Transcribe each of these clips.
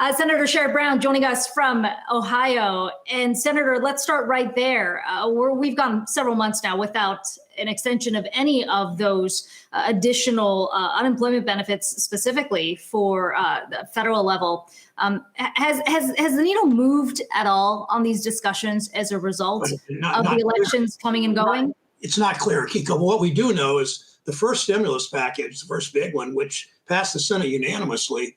Senator Sherrod Brown joining us from Ohio. And Senator, let's start right there. We've gone several months now without an extension of any of those additional unemployment benefits specifically for the federal level. Has the needle moved at all on these discussions as a result of the elections coming and going? It's not clear, Kiko. What we do know is the first stimulus package, the first big one, which passed the Senate unanimously,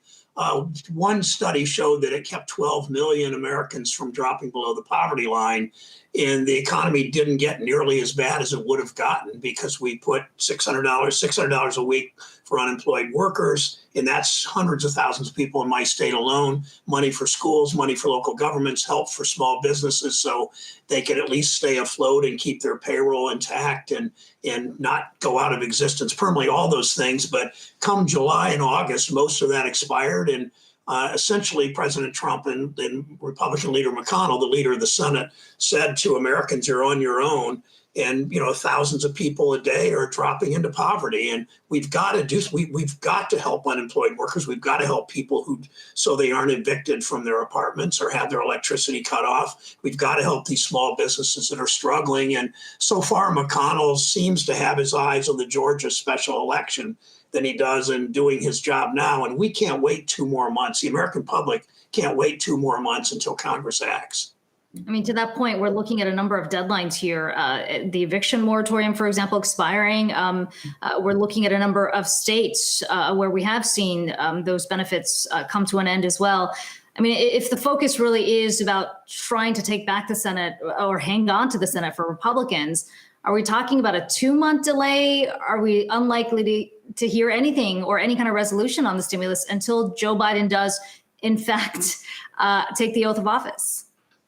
one study showed that it kept 12 million Americans from dropping below the poverty line, and the economy didn't get nearly as bad as it would have gotten because we put $600 a week for unemployed workers, and that's hundreds of thousands of people in my state alone, money for schools, money for local governments, help for small businesses so they can at least stay afloat and keep their payroll intact and not go out of existence permanently, all those things. But come July and August, most of that expired. And essentially, President Trump and Republican leader McConnell, the leader of the Senate, said to Americans, you're on your own. And, thousands of people a day are dropping into poverty. And we've got to help unemployed workers. We've got to help people so they aren't evicted from their apartments or have their electricity cut off. We've got to help these small businesses that are struggling. And so far, McConnell seems to have his eyes on the Georgia special election than he does in doing his job now. And we can't wait 2 more months. The American public can't wait 2 more months until Congress acts. I mean, to that point, we're looking at a number of deadlines here. The eviction moratorium, for example, expiring. We're looking at a number of states where we have seen those benefits come to an end as well. I mean, if the focus really is about trying to take back the Senate or hang on to the Senate for Republicans, are we talking about a 2-month delay? Are we unlikely to hear anything or any kind of resolution on the stimulus until Joe Biden does, in fact, take the oath of office?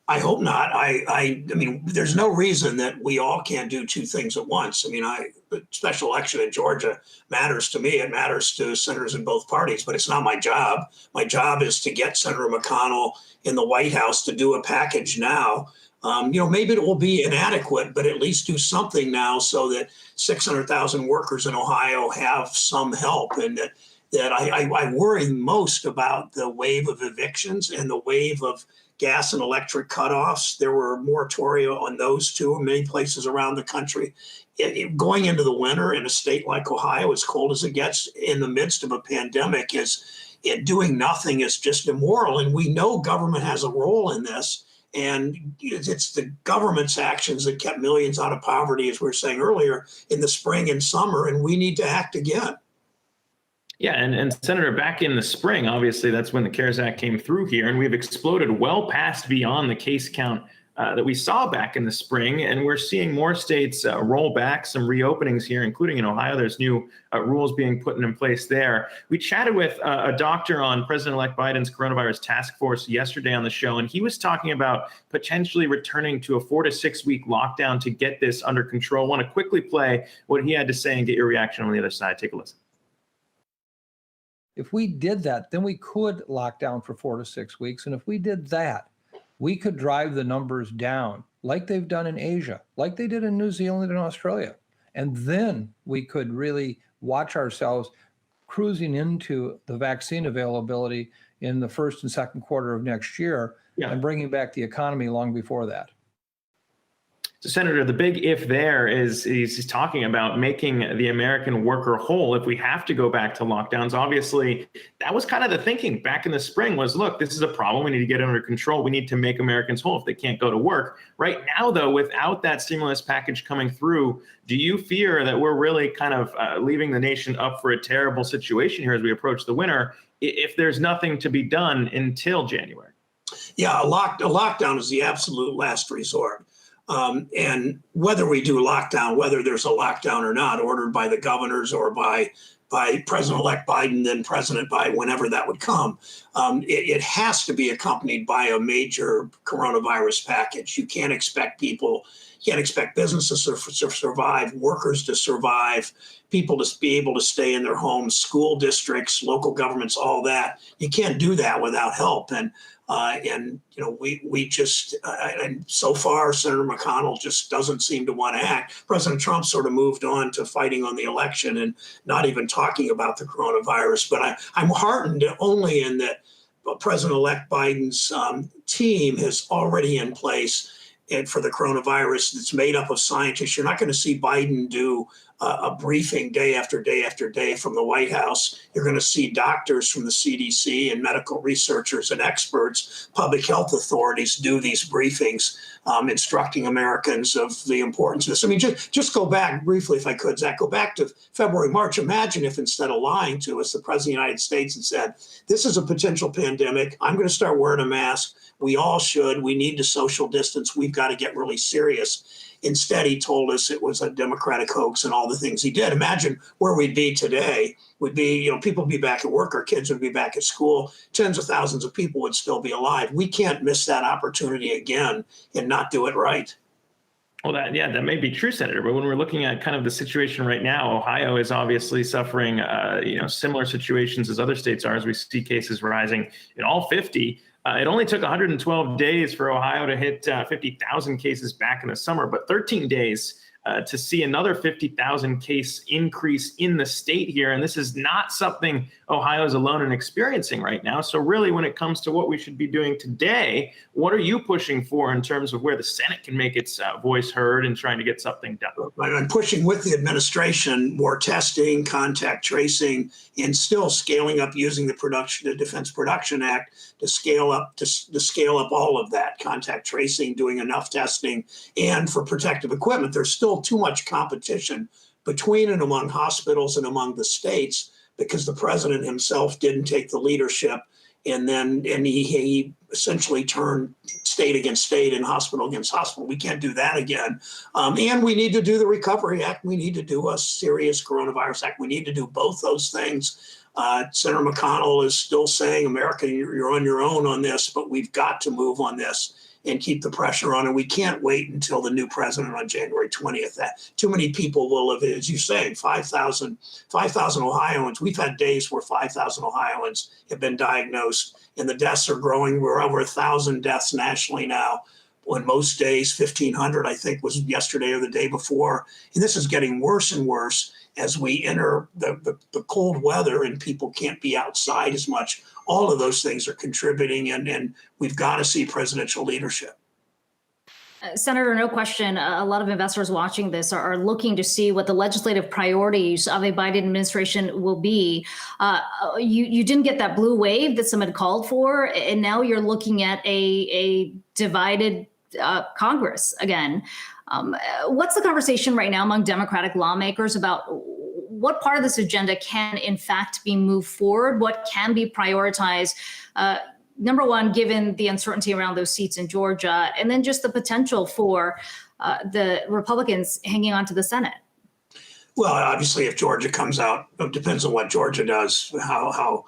I hope not. I mean, there's no reason that we all can't do 2 things at once. I mean, the special election in Georgia matters to me. It matters to senators in both parties, but it's not my job. My job is to get Senator McConnell in the White House to do a package now. Maybe it will be inadequate, but at least do something now so that 600,000 workers in Ohio have some help. And that I worry most about the wave of evictions and the wave of gas and electric cutoffs. There were moratoria on those 2 in many places around the country. Going into the winter in a state like Ohio, as cold as it gets in the midst of a pandemic, doing nothing is just immoral. And we know government has a role in this. And it's the government's actions that kept millions out of poverty, as we were saying earlier, in the spring and summer. And we need to act again. Yeah, and Senator, back in the spring, obviously, that's when the CARES Act came through here, and we've exploded well past beyond the case count that we saw back in the spring, and we're seeing more states roll back some reopenings here, including in Ohio. There's new rules being put in place there. We chatted with a doctor on President-elect Biden's coronavirus task force yesterday on the show, and he was talking about potentially returning to a 4 to 6 week lockdown to get this under control. I want to quickly play what he had to say and get your reaction on the other side. Take a listen. If we did that, then we could lock down for 4 to 6 weeks. And if we did that, we could drive the numbers down like they've done in Asia, like they did in New Zealand and Australia. And then we could really watch ourselves cruising into the vaccine availability in the 1st and 2nd quarter of next year, and bringing back the economy long before that. So, Senator, the big if there is he's talking about making the American worker whole if we have to go back to lockdowns. Obviously, that was kind of the thinking back in the spring was, look, this is a problem. We need to get it under control. We need to make Americans whole if they can't go to work. Right now, though, without that stimulus package coming through, do you fear that we're really kind of leaving the nation up for a terrible situation here as we approach the winter if there's nothing to be done until January? Yeah, a lockdown is the absolute last resort. And whether we do lockdown, whether there's a lockdown or not, ordered by the governors or by President-elect Biden, then President Biden, whenever that would come, it has to be accompanied by a major coronavirus package. You can't expect businesses to survive, workers to survive, people to be able to stay in their homes, school districts, local governments, all that. You can't do that without help. And we just, and so far, Senator McConnell just doesn't seem to want to act. President Trump sort of moved on to fighting on the election and not even talking about the coronavirus. But I'm heartened only in that President-elect Biden's team is already in place and for the coronavirus that's made up of scientists. You're not going to see Biden do a briefing day after day after day from the White House. You're going to see doctors from the CDC and medical researchers and experts, public health authorities do these briefings, instructing Americans of the importance of this. I mean, just go back briefly, if I could, Zach, go back to February, March. Imagine if instead of lying to us, the President of the United States had said, this is a potential pandemic. I'm going to start wearing a mask. We all should. We need to social distance. We've got to get really serious. Instead, he told us it was a Democratic hoax and all the things he did. Imagine where we'd be today. We'd be, people would be back at work. Our kids would be back at school. Tens of thousands of people would still be alive. We can't miss that opportunity again and not do it right. Well, that may be true, Senator. But when we're looking at kind of the situation right now, Ohio is obviously suffering, similar situations as other states are, as we see cases rising in all 50. It only took 112 days for Ohio to hit 50,000 cases back in the summer, but 13 days to see another 50,000 case increase in the state here. And this is not something Ohio is alone in experiencing right now. So really, when it comes to what we should be doing today, what are you pushing for in terms of where the Senate can make its voice heard and trying to get something done? I'm pushing with the administration more testing, contact tracing, and still scaling up using the Defense Production Act to scale up all of that, contact tracing, doing enough testing, and for protective equipment. There's still too much competition between and among hospitals and among the states because the president himself didn't take the leadership, and he essentially turned state against state and hospital against hospital. We can't do that again. And we need to do the Recovery Act. We need to do a serious coronavirus act. We need to do both those things. Senator McConnell is still saying, America, you're on your own on this, but we've got to move on this and keep the pressure on. And we can't wait until the new president on January 20th. Too many people will have, as you say, 5,000 Ohioans. We've had days where 5,000 Ohioans have been diagnosed, and the deaths are growing. We're over 1,000 deaths nationally now. On most days, 1,500, I think, was yesterday or the day before. And this is getting worse and worse as we enter the cold weather and people can't be outside as much. All of those things are contributing, and we've got to see presidential leadership. Senator, no question, a lot of investors watching this are looking to see what the legislative priorities of a Biden administration will be. You didn't get that blue wave that some had called for, and now you're looking at a divided Congress again. What's the conversation right now among Democratic lawmakers about what part of this agenda can, in fact, be moved forward? What can be prioritized? Number one, given the uncertainty around those seats in Georgia, and then just the potential for the Republicans hanging on to the Senate. Well, obviously, if Georgia comes out, it depends on what Georgia does, how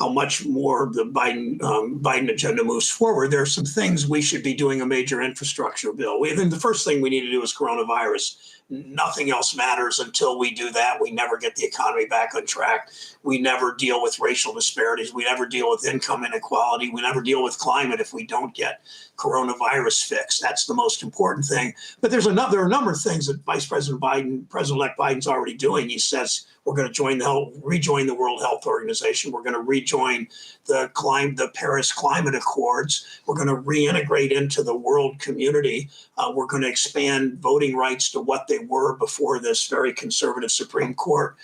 much more the Biden agenda moves forward. There are some things we should be doing a major infrastructure bill. The first thing we need to do is coronavirus. Nothing else matters until we do that. We never get the economy back on track. We never deal with racial disparities. We never deal with income inequality. We never deal with climate if we don't get coronavirus fixed. That's the most important thing. But there are a number of things that President-elect Biden's already doing. He says we're going to rejoin the World Health Organization. We're going to rejoin the Paris Climate Accords. We're going to reintegrate into the world community. We're going to expand voting rights to what they were before this very conservative Supreme Court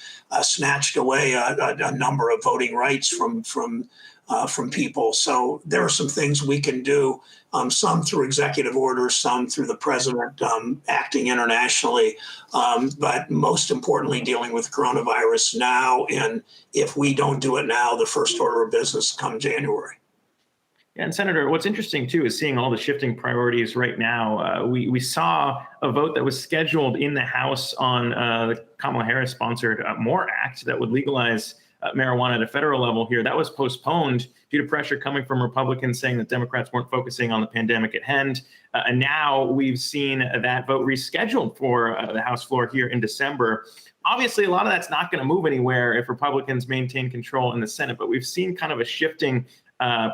snatched away a number of voting rights from people. So there are some things we can do, some through executive orders, some through the president acting internationally, but most importantly, dealing with coronavirus now. And if we don't do it now, the first order of business come January. And Senator, what's interesting, too, is seeing all the shifting priorities right now. We saw a vote that was scheduled in the House on the Kamala Harris-sponsored MORE Act that would legalize marijuana at a federal level here. That was postponed due to pressure coming from Republicans saying that Democrats weren't focusing on the pandemic at hand. And now we've seen that vote rescheduled for the House floor here in December. Obviously, a lot of that's not going to move anywhere if Republicans maintain control in the Senate, but we've seen kind of a shifting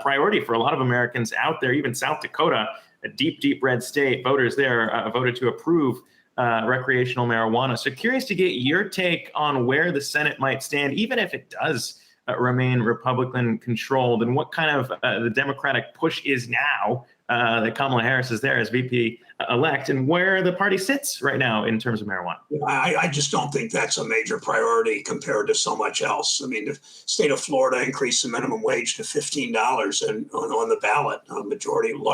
priority for a lot of Americans out there. Even South Dakota, a deep, deep red state, voters there voted to approve recreational marijuana. So curious to get your take on where the Senate might stand, even if it does remain Republican controlled, and what kind of the Democratic push is now that Kamala Harris is there as VP elect, and where the party sits right now in terms of marijuana. I just don't think that's a major priority compared to so much else. I mean, the state of Florida increased the minimum wage to $15 and on the ballot,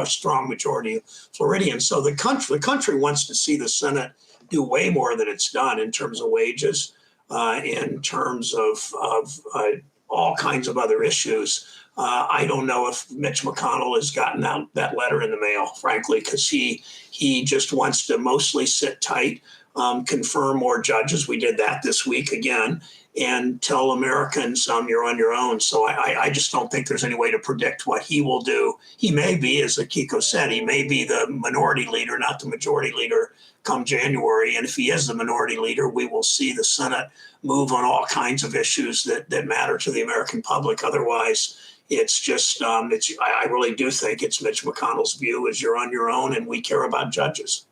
strong majority of Floridians. So the country wants to see the Senate do way more than it's done in terms of wages, in terms of all kinds of other issues. I don't know if Mitch McConnell has gotten out that letter in the mail, frankly, because he just wants to mostly sit tight, confirm more judges. We did that this week again, and tell Americans you're on your own. So I just don't think there's any way to predict what he will do. He may be, as Akiko said, he may be the minority leader, not the majority leader come January. And if he is the minority leader, we will see the Senate move on all kinds of issues that matter to the American public. Otherwise, it's just, I really do think it's Mitch McConnell's view is you're on your own and we care about judges.